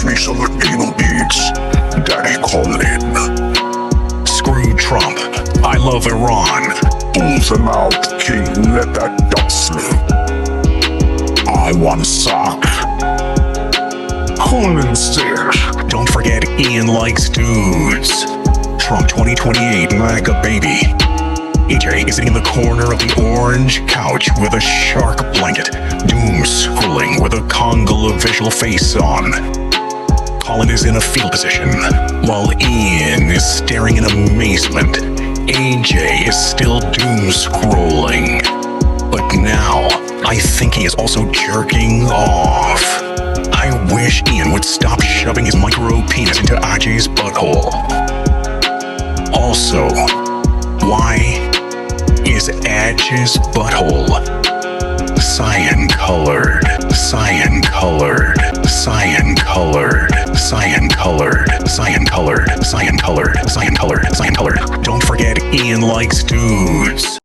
masterpiece of the anal beats, Daddy Colin. Screw Trump. I love Iran. Pull them out, king, let that duck slip. I want sock. Colin says, Don't forget Ian likes dudes. Trump 2028 MAGA baby. AJ is sitting in the corner of the orange couch with a shark blanket, doom scrolling with a Congola visual face on. Colin is in a fetal position, while Ian is staring in amazement. AJ is still doom scrolling, but now I think he is also jerking off. I wish Ian would stop shoving his micro penis into AJ's butthole. Also, why is Aj's butthole cyan colored, cyan colored, cyan colored, cyan colored, cyan colored, cyan colored, cyan colored, cyan colored? Don't forget Ian likes dudes.